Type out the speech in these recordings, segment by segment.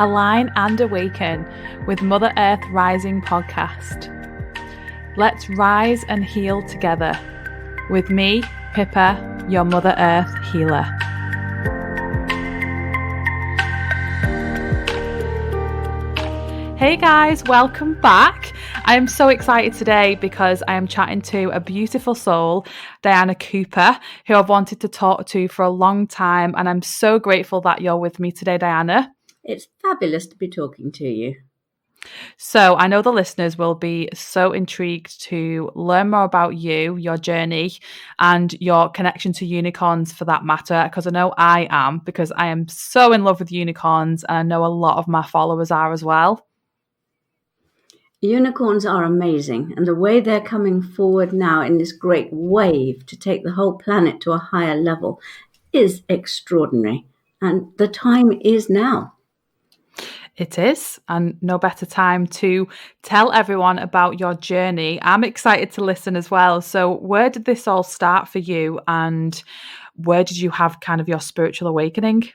Align and Awaken with Mother Earth Rising podcast. Let's rise and heal together with me, Pippa, your Mother Earth healer. Hey guys, welcome back. I am so excited today because I am chatting to a beautiful soul, Diana Cooper, who I've wanted to talk to for a long time, and I'm so grateful that you're with me today, Diana. It's fabulous to be talking to you. So I know the listeners will be so intrigued to learn more about you, your journey, and your connection to unicorns for that matter, because I know I am, because I am so in love with unicorns, and I know a lot of my followers are as well. Unicorns are amazing, and the way they're coming forward now in this great wave to take the whole planet to a higher level is extraordinary. And the time is now. It is, and no better time to tell everyone about your journey. I'm excited to listen as well. So where did this all start for you, and where did you have kind of your spiritual awakening?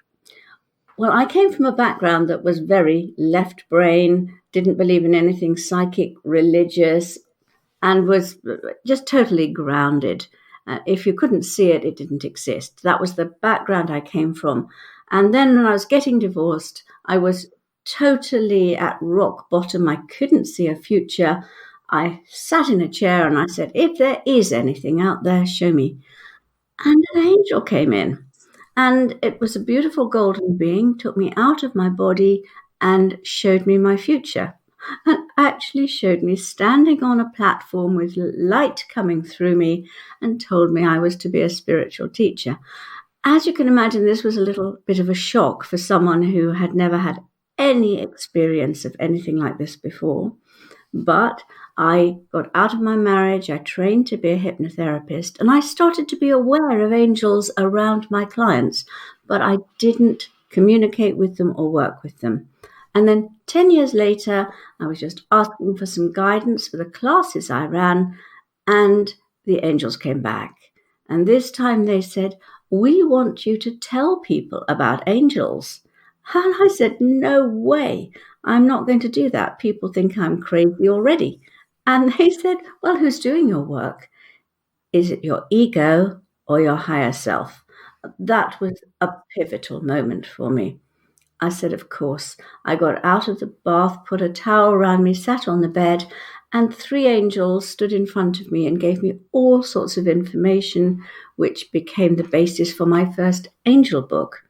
Well, I came from a background that was very left brain, didn't believe in anything psychic, religious, and was just totally grounded. If you couldn't see it, it didn't exist. That was the background I came from. And then when I was getting divorced, I was totally at rock bottom. I couldn't see a future. I sat in a chair and I said, if there is anything out there, show me. And an angel came in. And it was a beautiful golden being, took me out of my body and showed me my future. And actually showed me standing on a platform with light coming through me and told me I was to be a spiritual teacher. As you can imagine, this was a little bit of a shock for someone who had never had any experience of anything like this before. But I got out of my marriage, I trained to be a hypnotherapist, and I started to be aware of angels around my clients, but I didn't communicate with them or work with them. And then 10 years later, I was just asking for some guidance for the classes I ran, and the angels came back. And this time they said, we want you to tell people about angels. And I said, no way. I'm not going to do that. People think I'm crazy already. And they said, well, who's doing your work? Is it your ego or your higher self? That was a pivotal moment for me. I said, of course. I got out of the bath, put a towel around me, sat on the bed, and 3 angels stood in front of me and gave me all sorts of information, which became the basis for my first angel book.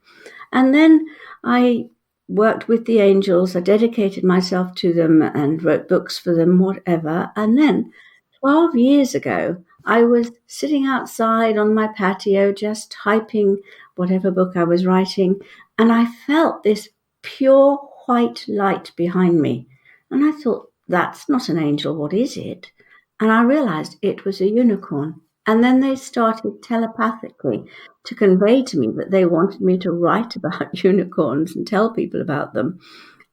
And then I worked with the angels. I dedicated myself to them and wrote books for them, whatever. And then 12 years ago, I was sitting outside on my patio, just typing whatever book I was writing. And I felt this pure white light behind me. And I thought, that's not an angel. What is it? And I realized it was a unicorn. And then they started telepathically to convey to me that they wanted me to write about unicorns and tell people about them.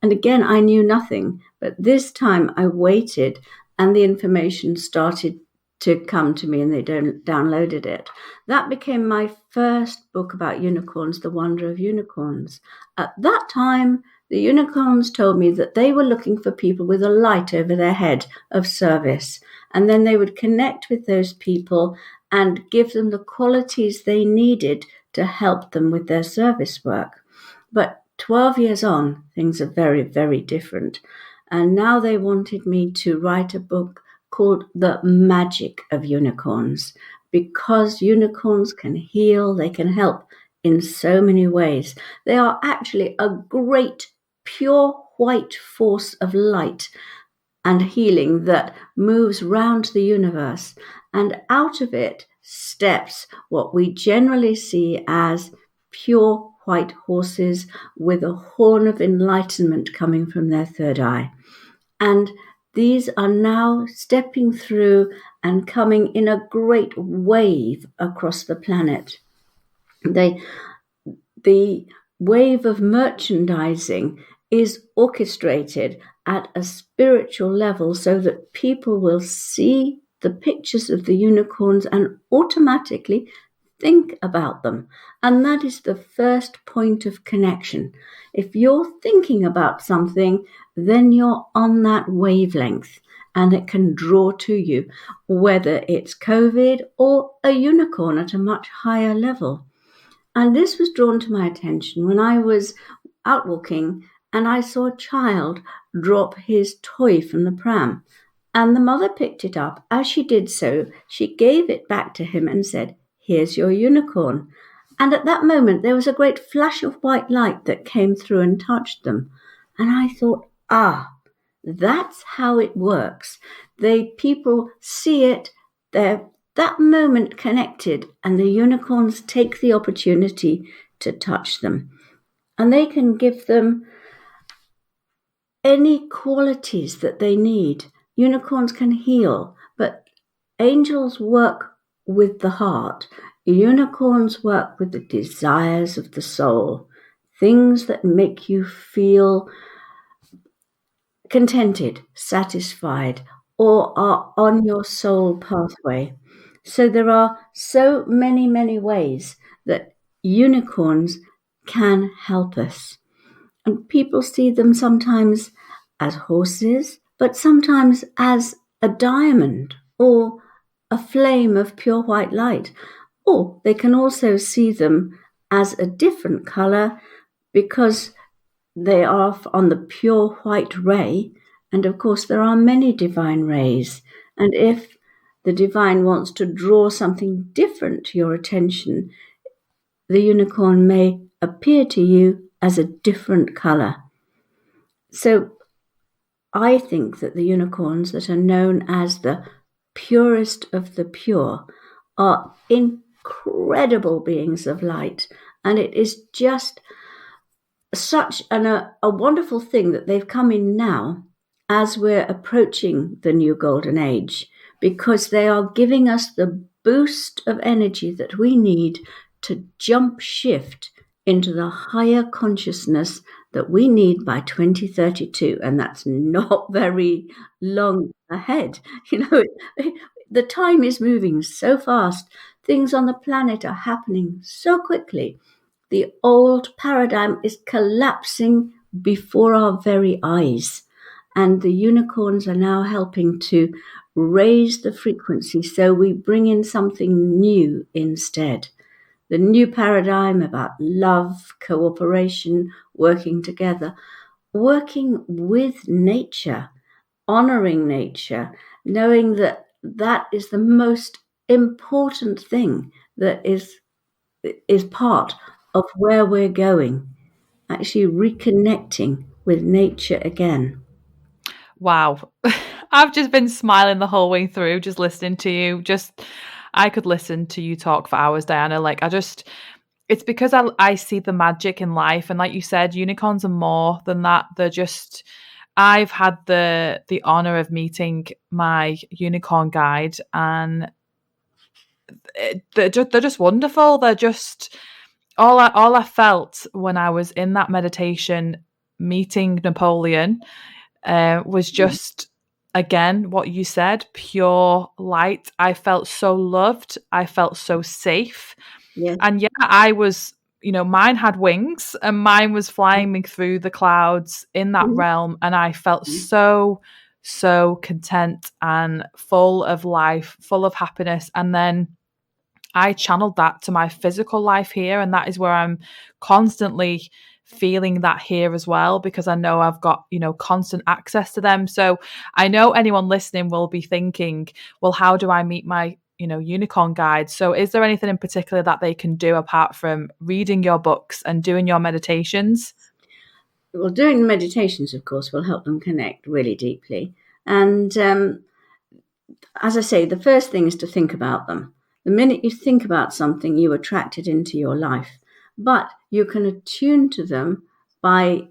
And again, I knew nothing. But this time I waited and the information started to come to me and they downloaded it. That became my first book about unicorns, The Wonder of Unicorns. At that time, the unicorns told me that they were looking for people with a light over their head of service. And then they would connect with those people and give them the qualities they needed to help them with their service work. But 12 years on, things are very, very different. And now they wanted me to write a book called The Magic of Unicorns, because unicorns can heal, they can help in so many ways. They are actually a great, pure white force of light and healing that moves round the universe, and out of it steps what we generally see as pure white horses with a horn of enlightenment coming from their third eye. And these are now stepping through and coming in a great wave across the planet. The wave of merchandising is orchestrated at a spiritual level so that people will see the pictures of the unicorns and automatically think about them. And that is the first point of connection. If you're thinking about something, then you're on that wavelength and it can draw to you, whether it's COVID or a unicorn at a much higher level. And this was drawn to my attention when I was out walking and I saw a child drop his toy from the pram. And the mother picked it up. As she did so, she gave it back to him and said, "Here's your unicorn." And at that moment, there was a great flash of white light that came through and touched them. And I thought, that's how it works. People see it, they're that moment connected, and the unicorns take the opportunity to touch them. And they can give them any qualities that they need. Unicorns can heal, but angels work with the heart. Unicorns work with the desires of the soul, things that make you feel contented, satisfied, or are on your soul pathway. So there are so many, many ways that unicorns can help us. And people see them sometimes as horses, but sometimes as a diamond or a flame of pure white light. Or they can also see them as a different color because they are on the pure white ray. And of course, there are many divine rays. And if the divine wants to draw something different to your attention, the unicorn may appear to you as a different color. So I think that the unicorns that are known as the purest of the pure are incredible beings of light. And it is just such a wonderful thing that they've come in now as we're approaching the new golden age, because they are giving us the boost of energy that we need to jump shift into the higher consciousness that we need by 2032. And that's not very long ahead. The time is moving so fast. Things on the planet are happening so quickly. The old paradigm is collapsing before our very eyes. And the unicorns are now helping to raise the frequency so we bring in something new instead. The new paradigm about love, cooperation, working together, working with nature, honoring nature, knowing that that is the most important thing that is part of where we're going, actually reconnecting with nature again. Wow. I've just been smiling the whole way through, just listening to you. I could listen to you talk for hours, Diana. It's because I see the magic in life. And like you said, unicorns are more than that. I've had the honor of meeting my unicorn guide, and they're just wonderful. They're just all I felt when I was in that meditation meeting Napoleon was just, again, what you said, pure light. I felt so loved. I felt so safe. Yes. And yeah, I was, mine had wings and mine was flying me through the clouds in that Mhm. realm. And I felt so, so content and full of life, full of happiness. And then I channeled that to my physical life here. And that is where I'm constantly feeling that here as well, because I know I've got, constant access to them. So I know anyone listening will be thinking, well, how do I meet my, unicorn guide? So is there anything in particular that they can do apart from reading your books and doing your meditations? Well, doing the meditations, of course, will help them connect really deeply. And as I say, the first thing is to think about them. The minute you think about something, you attract it into your life. But you can attune to them by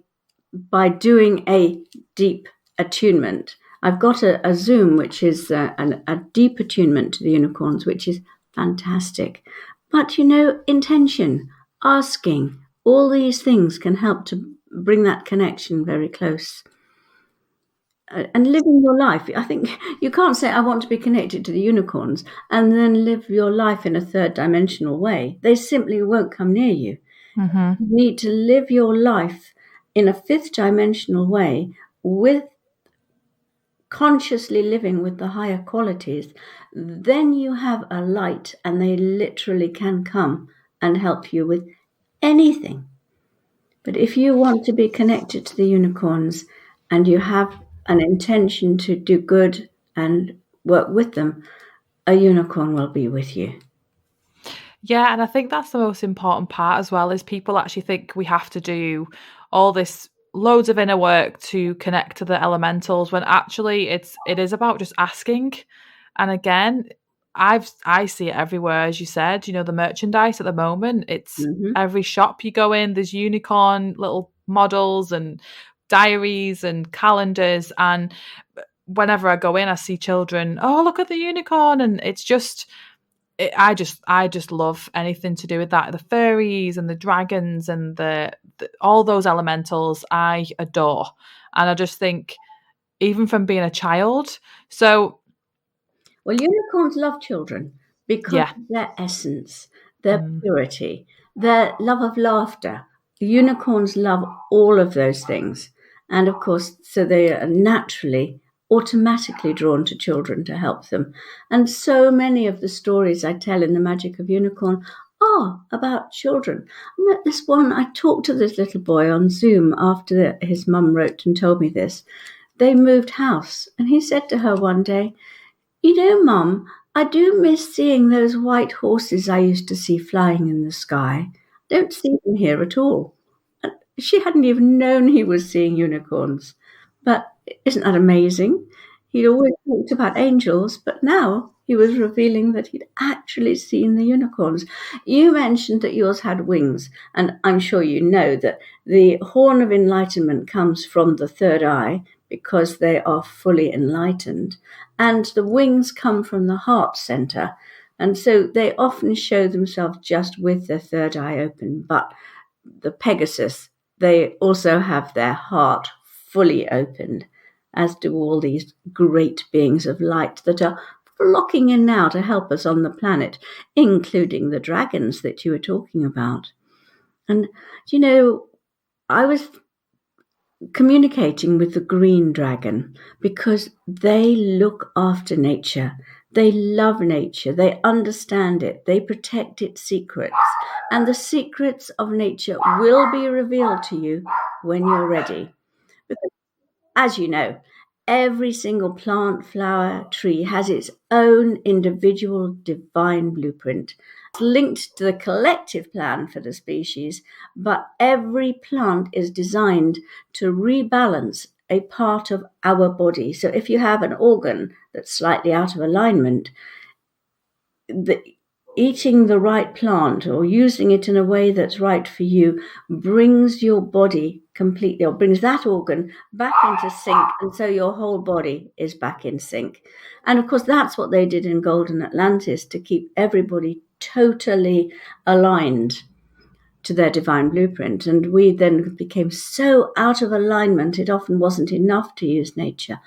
doing a deep attunement. I've got a Zoom, which is a deep attunement to the unicorns, which is fantastic. But, intention, asking, all these things can help to bring that connection very close. and living your life. I think you can't say, I want to be connected to the unicorns, and then live your life in a third dimensional way. They simply won't come near you. Hmm. You need to live your life in a fifth dimensional way with consciously living with the higher qualities. Then you have a light, and they literally can come and help you with anything. But if you want to be connected to the unicorns and you have an intention to do good and work with them, a unicorn will be with you. Yeah, and I think that's the most important part as well, is people actually think we have to do all this loads of inner work to connect to the elementals, when actually it is about just asking. And again, I see it everywhere, as you said, the merchandise at the moment, it's Hmm. every shop you go in, there's unicorn little models and diaries and calendars, and whenever I go in I see children, oh, look at the unicorn, and it's just I just love anything to do with that. The fairies and the dragons and the all those elementals I adore. And I just think, even from being a child. So Well, unicorns love children because yeah. of their essence, their Mm. purity, their love of laughter. The unicorns love all of those things. And of course, so they are naturally, automatically drawn to children to help them. And so many of the stories I tell in The Magic of Unicorn are about children. I met this one, I talked to this little boy on Zoom after his mum wrote and told me this. They moved house, and he said to her one day, you know, Mum, I do miss seeing those white horses I used to see flying in the sky. Don't see them here at all. And she hadn't even known he was seeing unicorns. But isn't that amazing? He'd always talked about angels, but now he was revealing that he'd actually seen the unicorns. You mentioned that yours had wings, and I'm sure you know that the horn of enlightenment comes from the third eye because they are fully enlightened, and the wings come from the heart center. And so they often show themselves just with their third eye open. But the Pegasus, they also have their heart fully opened, as do all these great beings of light that are flocking in now to help us on the planet, including the dragons that you were talking about. And, you know, I was communicating with the green dragon because they look after nature. They love nature. They understand it. They protect its secrets. And the secrets of nature will be revealed to you when you're ready. Because, as you know, every single plant, flower, tree has its own individual divine blueprint. It's linked to the collective plan for the species, but every plant is designed to rebalance a part of our body. So if you have an organ that's slightly out of alignment, the, eating the right plant or using it in a way that's right for you brings your body completely, or brings that organ back into sync, and so your whole body is back in sync. And of course, that's what they did in Golden Atlantis to keep everybody totally aligned to their divine blueprint. And we then became so out of alignment, it often wasn't enough to use nature.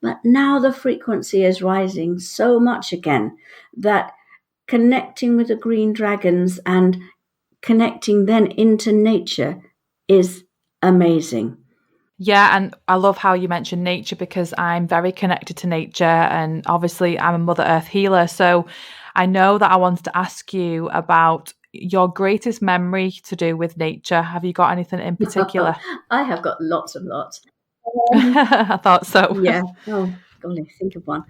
But now the frequency is rising so much again that connecting with the green dragons and connecting then into nature is amazing. Yeah, and I love how you mentioned nature, because I'm very connected to nature, and obviously I'm a Mother Earth healer. So I know that I wanted to ask you about your greatest memory to do with nature. Have you got anything in particular? I have got lots and lots. I thought so. Yeah. Oh, golly, think of one.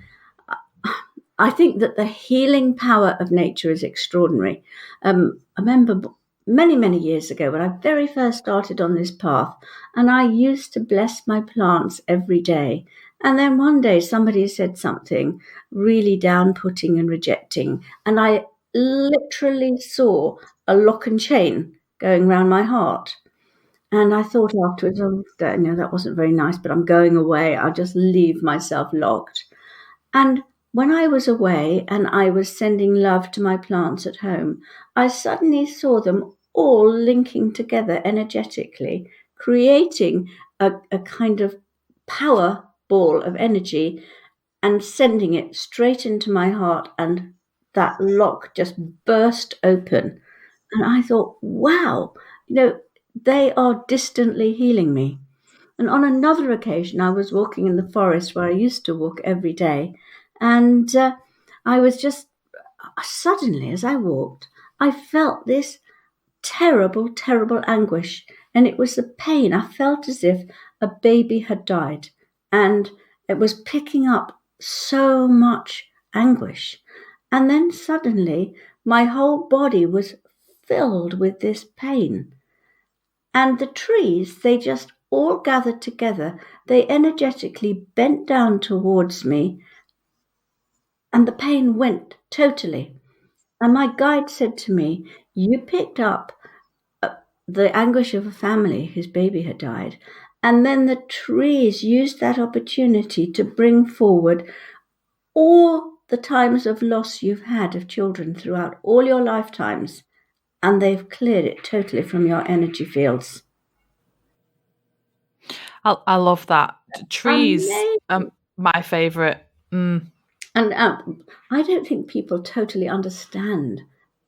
I think that the healing power of nature is extraordinary. I remember many, many years ago when I very first started on this path, and I used to bless my plants every day. And then one day somebody said something really down-putting and rejecting, and I literally saw a lock and chain going round my heart. And I thought afterwards, oh, that wasn't very nice, but I'm going away. I'll just leave myself locked. And when I was away and I was sending love to my plants at home, I suddenly saw them all linking together energetically, creating a kind of power ball of energy and sending it straight into my heart, and that lock just burst open. And I thought, wow, they are distantly healing me. And on another occasion, I was walking in the forest where I used to walk every day, and I was just suddenly, as I walked, I felt this terrible, terrible anguish. And it was the pain. I felt as if a baby had died. And it was picking up so much anguish. And then suddenly, my whole body was filled with this pain. And the trees, they just all gathered together. They energetically bent down towards me, and the pain went totally. And my guide said to me, "You picked up the anguish of a family whose baby had died. And then the trees used that opportunity to bring forward all the times of loss you've had of children throughout all your lifetimes. And they've cleared it totally from your energy fields." I love that. Trees, Amazing. my favourite. And I don't think people totally understand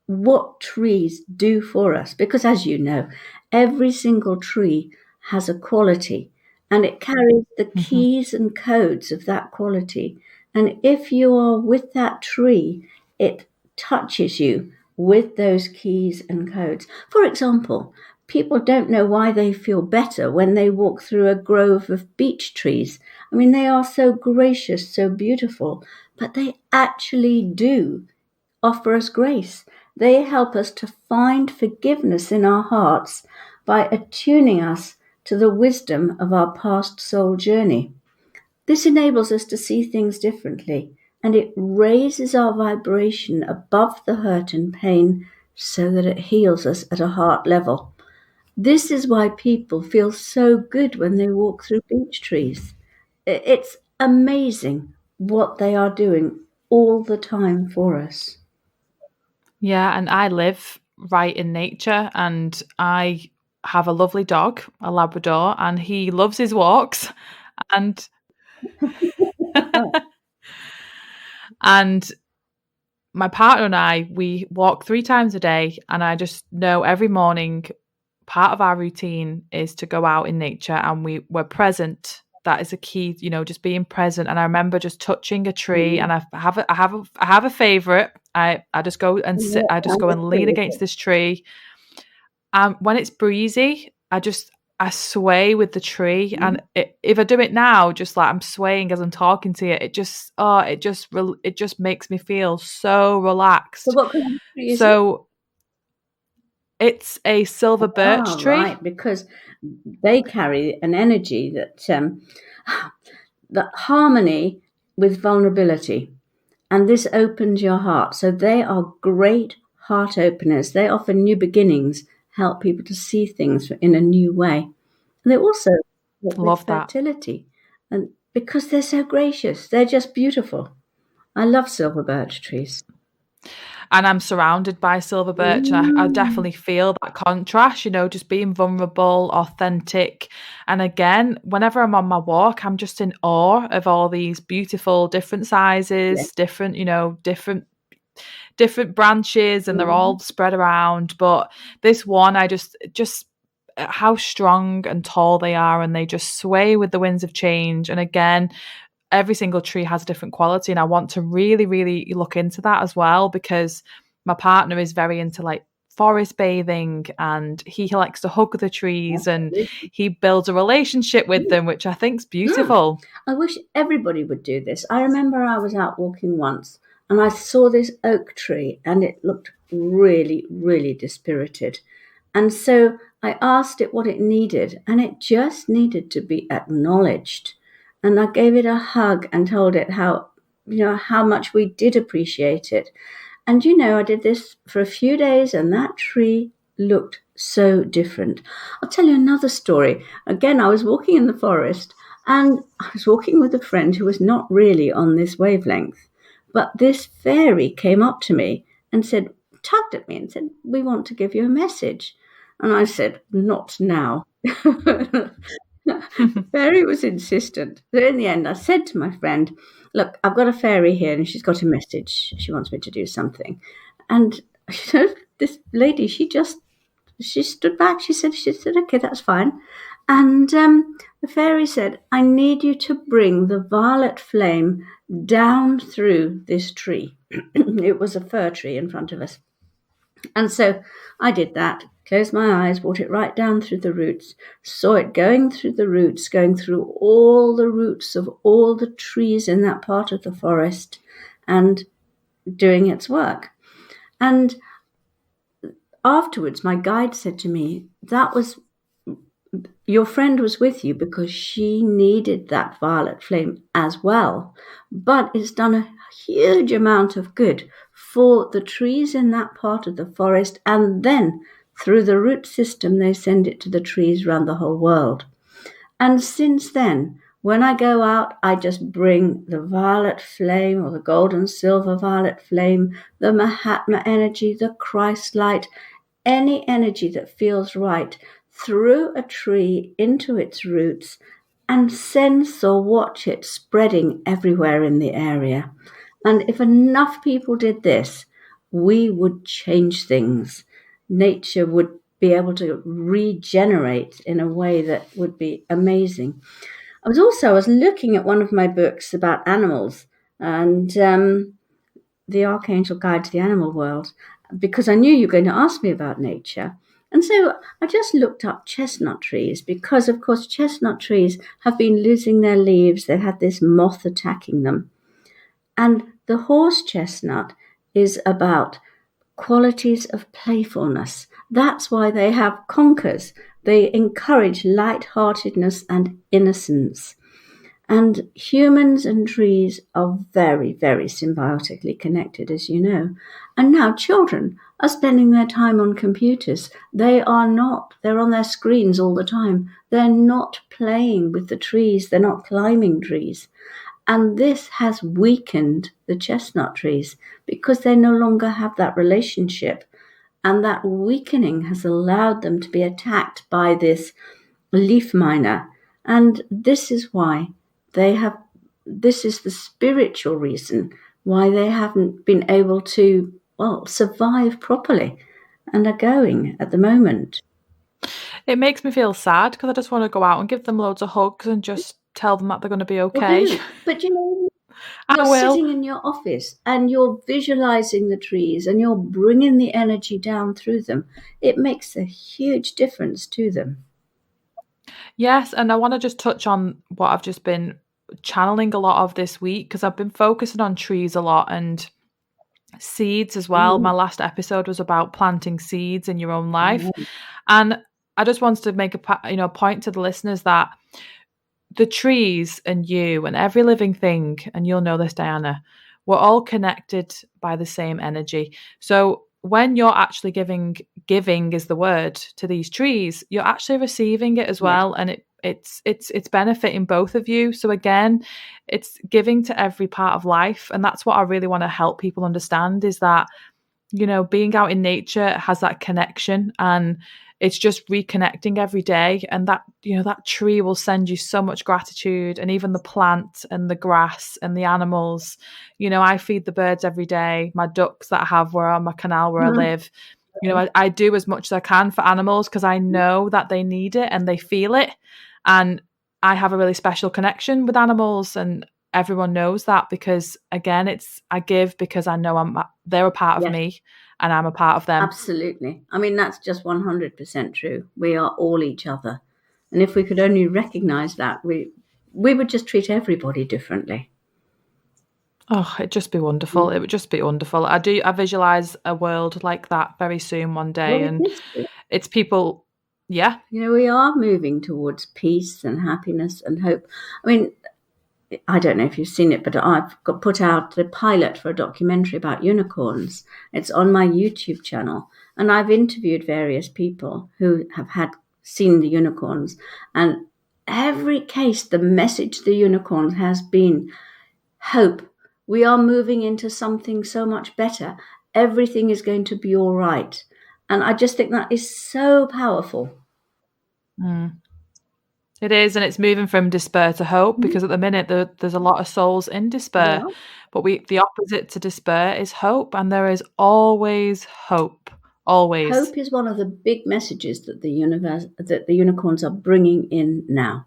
what trees do for us, because, as you know, every single tree has a quality and it carries the Mm-hmm. keys and codes of that quality. And if you are with that tree, it touches you with those keys and codes. For example, people don't know why they feel better when they walk through a grove of beech trees. I mean, they are so gracious, so beautiful, but they actually do offer us grace. They help us to find forgiveness in our hearts by attuning us to the wisdom of our past soul journey. This enables us to see things differently, and it raises our vibration above the hurt and pain so that it heals us at a heart level. This is why people feel so good when they walk through beech trees. It's amazing what they are doing all the time for us. Yeah, and I live right in nature, and I have a lovely dog, a Labrador, and he loves his walks. And and my partner and I, we walk 3 times a day, and I just know every morning part of our routine is to go out in nature, and we're present. That is a key, just being present. And I remember just touching a tree, and I have a favorite. I just go and sit. Yeah, I just I go and agree lean with against it. this tree. When it's breezy, I sway with the tree, and if I do it now, just like I'm swaying as I'm talking to you, it just makes me feel so So relaxed. what kind of tree is it? So it's a silver Ah, birch tree. right, because they carry an energy that harmony with vulnerability, and this opens your heart. So they are great heart openers. They offer new beginnings, help people to see things in a new way. And they also work with Love that. fertility, and because they're so gracious, they're just beautiful. I love silver birch trees. And I'm surrounded by silver birch, and I Mm, definitely feel that contrast, just being vulnerable, authentic. And again, whenever I'm on my walk, I'm just in awe of all these beautiful different yeah. sizes, different branches, and they're Mhm. all spread around. But this one, I just how strong and tall they are, and they just sway with the winds of change. And again, every single tree has a different quality, and I want to really, really look into that as well, because my partner is very into like forest bathing, and he likes to hug the trees, and Absolutely. he builds a relationship with them, which I think's Mm. beautiful. I wish everybody would do this. I remember I was out walking once and I saw this oak tree and it looked really, really dispirited. And so I asked it what it needed, and it just needed to be acknowledged. And I gave it a hug and told it how much we did appreciate it. And I did this for a few days, and that tree looked so different. I'll tell you another story. Again, I was walking in the forest, and I was walking with a friend who was not really on this wavelength. But this fairy came up to me and tugged at me and said, "We want to give you a message." And I said, "Not now." The fairy was insistent. So in the end, I said to my friend, "Look, I've got a fairy here, and she's got a message. She wants me to do something." And this lady, she stood back. She said, "Okay, that's fine." And the fairy said, "I need you to bring the violet flame down through this tree." It was a fir tree in front of us. And so I did that, closed my eyes, brought it right down through the roots, saw it going through the roots, going through all the roots of all the trees in that part of the forest and doing its work. And afterwards, my guide said to me, "That was your friend was with you because she needed that violet flame as well. But it's done a huge amount of good for the trees in that part of the forest, and then through the root system, they send it to the trees around the whole world." And since then, when I go out, I just bring the violet flame or the gold and silver violet flame, the Mahatma energy, the Christ light, any energy that feels right through a tree into its roots, and sense or watch it spreading everywhere in the area. And if enough people did this, we would change things. Nature would be able to regenerate in a way that would be amazing. I was looking at one of my books about animals, and the Archangel Guide to the Animal World, because I knew you were going to ask me about nature. And so I just looked up chestnut trees because, of course, chestnut trees have been losing their leaves. They've had this moth attacking them. And the horse chestnut is about qualities of playfulness. That's why they have conkers. They encourage light-heartedness and innocence. And humans and trees are very, very symbiotically connected, as you know. And now children are spending their time on computers. They are not. They're on their screens all the time. They're not playing with the trees. They're not climbing trees. And this has weakened the chestnut trees because they no longer have that relationship. And that weakening has allowed them to be attacked by this leaf miner. And this is why this is the spiritual reason why they haven't been able to, survive properly and are going at the moment. It makes me feel sad because I just want to go out and give them loads of hugs and just tell them that they're going to be Well, okay. do. But I you're will. sitting in your office and you're visualizing the trees and you're bringing the energy down through them. It makes a huge difference to them. Yes, and I want to just touch on what I've just been channeling a lot of this week because I've been focusing on trees a lot and seeds as well. My last episode was about planting seeds in your own life, and I just wanted to make a point to the listeners that the trees and you and every living thing, and you'll know this, Diana, we're all connected by the same energy. So when you're actually giving is the word to these trees, you're actually receiving it as Yes. well, and it's benefiting both of you. So again, it's giving to every part of life, and that's what I really want to help people understand is that being out in nature has that connection, and it's just reconnecting every day, and that tree will send you so much gratitude, and even the plant and the grass and the animals. I feed the birds every day, my ducks that I have where on my canal where I live. I do as much as I can for animals because I know that they need it and they feel it, and I have a really special connection with animals, and everyone knows that because again, I give because I know they're a part of Yes. me and I'm a part of them. Absolutely. I mean, that's just 100% true. We are all each other. And if we could only recognize that, we would just treat everybody differently. Oh, it'd just be wonderful. It would just be wonderful. I visualize a world like that very soon one day, Well, and it's people. Yeah. we are moving towards peace and happiness and hope. I mean, I don't know if you've seen it, but I've put out the pilot for a documentary about unicorns. It's on my YouTube channel, and I've interviewed various people who have seen the unicorns, and every case, the message the unicorn has been hope. We are moving into something so much better. Everything is going to be all right. And I just think that is so powerful. Mm. It is, and it's moving from despair to hope because at the minute there's a lot of souls in despair, Yeah. but the opposite to despair is hope, and there is always hope, always. Hope is one of the big messages that the unicorns are bringing in now.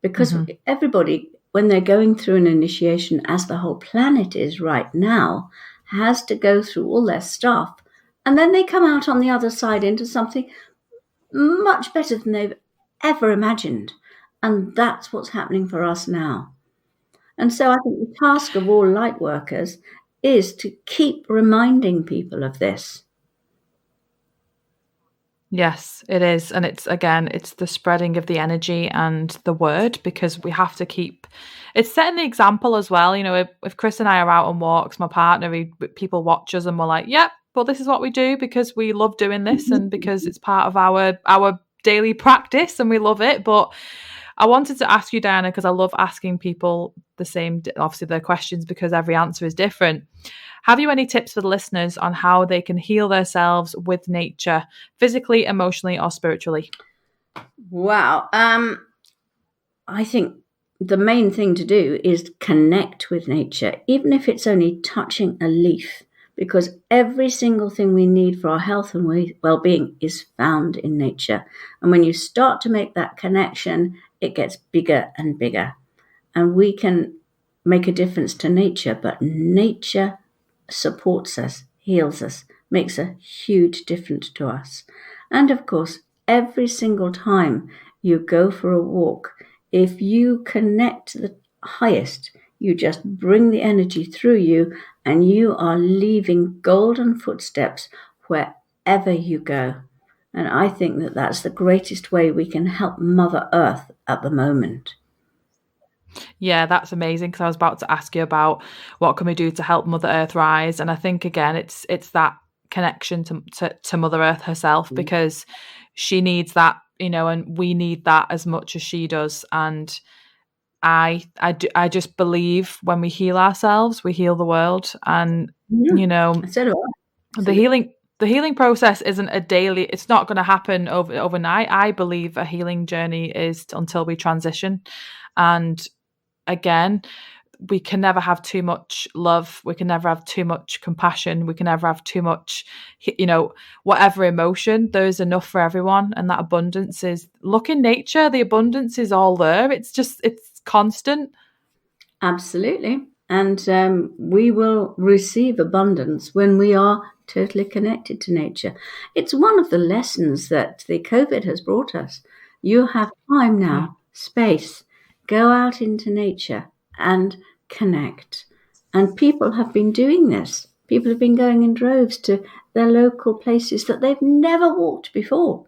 Because Hmm. everybody, when they're going through an initiation, as the whole planet is right now, has to go through all their stuff. And then they come out on the other side into something much better than they've ever imagined. And that's what's happening for us now. And so I think the task of all light workers is to keep reminding people of this. Yes, it is. And it's again, it's the spreading of the energy and the word because we have to keep it's setting the example as well. You know, if Chris and I are out on walks, my partner, people watch us and we're like, yep, well, this is what we do because we love doing this and because it's part of our daily practice and we love it. But I wanted to ask you, Diana, because I love asking people the same, obviously, their questions because every answer is different. Have you any tips for the listeners on how they can heal themselves with nature, physically, emotionally, or spiritually? Wow. I think the main thing to do is connect with nature, even if it's only touching a leaf, because every single thing we need for our health and well-being is found in nature. And when you start to make that connection, it gets bigger and bigger. And we can make a difference to nature, but nature supports us, heals us, makes a huge difference to us. And of course, every single time you go for a walk, if you connect to the highest, you just bring the energy through you and you are leaving golden footsteps wherever you go. And I think that that's the greatest way we can help Mother Earth at the moment. Yeah, that's amazing because I was about to ask you about what can we do to help Mother Earth rise, and I think again it's that connection to Mother Earth herself because she needs that, you know, and we need that as much as she does. And I just believe when we heal ourselves, we heal the world, and Yeah, you know so do I. the Absolutely. healing process isn't a daily. It's not going to happen overnight. I believe a healing journey is until we transition, and again, we can never have too much love. We can never have too much compassion. We can never have too much, you know, whatever emotion. There's enough for everyone. And that abundance is, look in nature, the abundance is all there. It's constant. Absolutely. And we will receive abundance when we are totally connected to nature. It's one of the lessons that the COVID has brought us. You have time Yeah. now, space, go out into nature and connect. And people have been doing this. People have been going in droves to their local places that they've never walked before.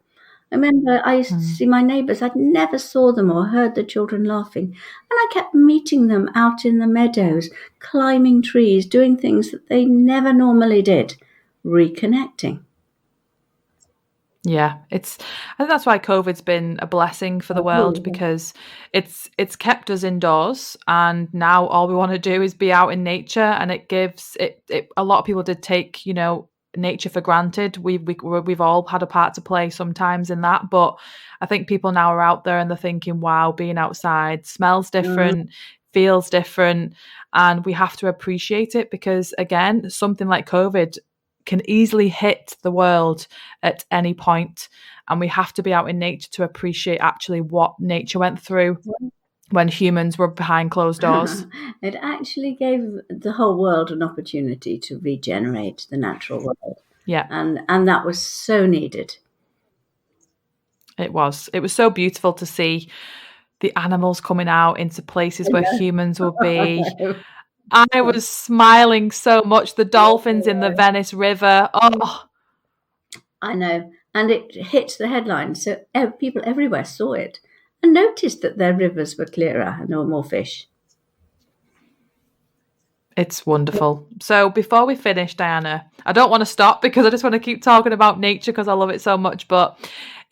I remember I used to Mm. see my neighbours. I'd never saw them or heard the children laughing. And I kept meeting them out in the meadows, climbing trees, doing things that they never normally did, reconnecting. Yeah, I think that's why COVID's been a blessing for the Oh, world yeah. because it's kept us indoors and now all we want to do is be out in nature and it gives it a lot of people did take, you know, nature for granted. We've all had a part to play sometimes in that, but I think people now are out there and they're thinking, wow, being outside smells Mm, different, feels different, and we have to appreciate it because again, something like COVID can easily hit the world at any point, and we have to be out in nature to appreciate actually what nature went through when humans were behind closed doors. it actually gave the whole world an opportunity to regenerate the natural world. Yeah, And that was so needed. it was so beautiful to see the animals coming out into places where humans would be. I was smiling so much. The dolphins in the Venice River, oh I know. And it hit the headlines. So people everywhere saw it and noticed that their rivers were clearer and there were more fish. it's wonderful. So before we finish, Diana, I don't want to stop because I just want to keep talking about nature because I love it so much. But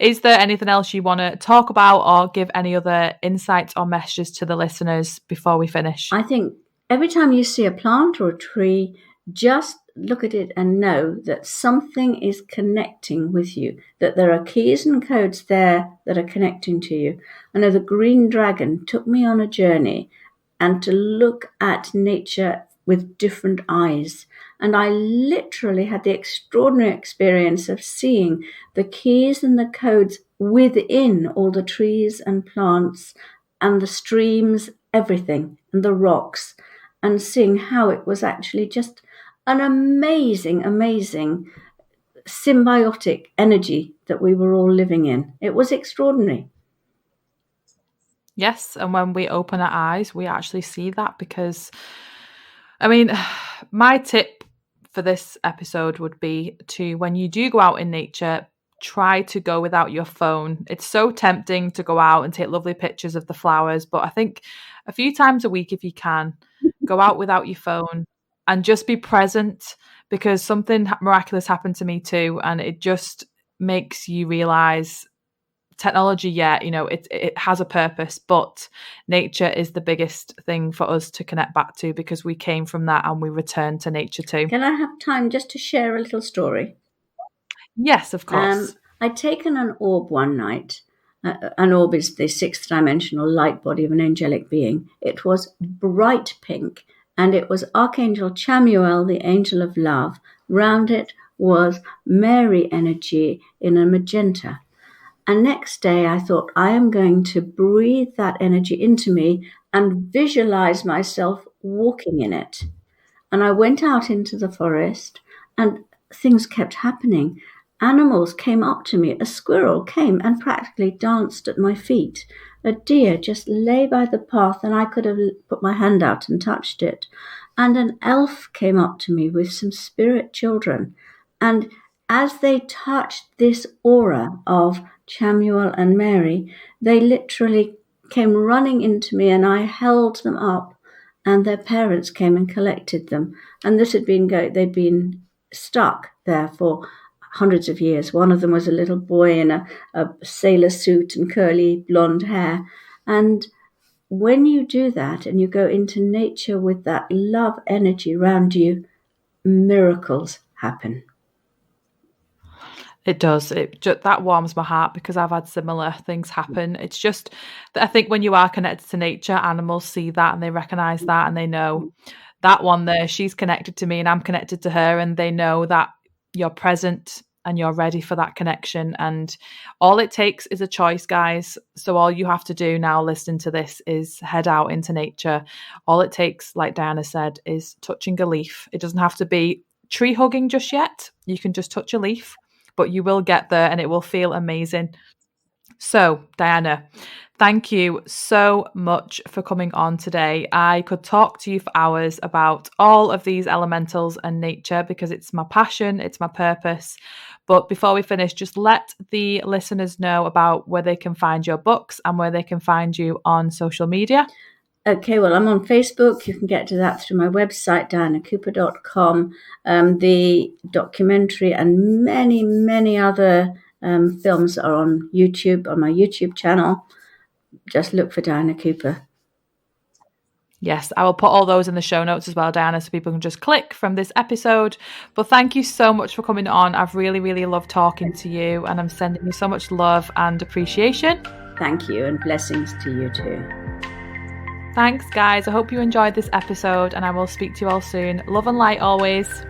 is there anything else you want to talk about or give any other insights or messages to the listeners before we finish? I think every time you see a plant or a tree, just look at it and know that something is connecting with you, that there are keys and codes there that are connecting to you. I know the green dragon took me on a journey and to look at nature with different eyes. And I literally had the extraordinary experience of seeing the keys and the codes within all the trees and plants and the streams, everything, and the rocks, and seeing how it was actually just an amazing, amazing symbiotic energy that we were all living in. It was extraordinary. Yes, and when we open our eyes, we actually see that because, I mean, my tip for this episode would be to, when you do go out in nature, try to go without your phone. It's so tempting to go out and take lovely pictures of the flowers, but I think a few times a week, if you can, go out without your phone and just be present, because something miraculous happened to me too, and it just makes you realize technology, it has a purpose, but nature is the biggest thing for us to connect back to, because we came from that and we return to nature too. Can I have time just to share a little story? Yes, of course. I'd taken an orb one night. An orb is the sixth dimensional light body of an angelic being. It was bright pink, and it was Archangel Chamuel, the angel of love. Round it was Mary energy in a magenta. And next day I thought, I am going to breathe that energy into me and visualize myself walking in it. And I went out into the forest, and things kept happening. Animals came up to me. A squirrel came and practically danced at my feet. A deer just lay by the path, and I could have put my hand out and touched it. And an elf came up to me with some spirit children. And as they touched this aura of Chamuel and Mary, they literally came running into me, and I held them up, and their parents came and collected them. And this had been they'd been stuck there for hundreds of years. One of them was a little boy in a sailor suit and curly blonde hair. And when you do that and you go into nature with that love energy around you, miracles happen. It does. That warms my heart, because I've had similar things happen. It's just that I think when you are connected to nature, animals see that and they recognize that, and they know that one there, she's connected to me and I'm connected to her, and they know that you're present and you're ready for that connection. And all it takes is a choice, guys. So all you have to do now, listening to this, is head out into nature. All it takes, like Diana said, is touching a leaf. It doesn't have to be tree hugging just yet. You can just touch a leaf, but you will get there and it will feel amazing. So, Diana, thank you so much for coming on today. I could talk to you for hours about all of these elementals and nature, because it's my passion, it's my purpose. But before we finish, just let the listeners know about where they can find your books and where they can find you on social media. Okay, well, I'm on Facebook. You can get to that through my website, dianacooper.com. The documentary and many, many other films are on YouTube, on my YouTube channel. Just look for Diana Cooper. Yes, I will put all those in the show notes as well, Diana, so people can just click from this episode. But thank you so much for coming on. I've really, really loved talking to you, and I'm sending you so much love and appreciation. Thank you, and blessings to you too. Thanks, guys. I hope you enjoyed this episode, and I will speak to you all soon. Love and light always.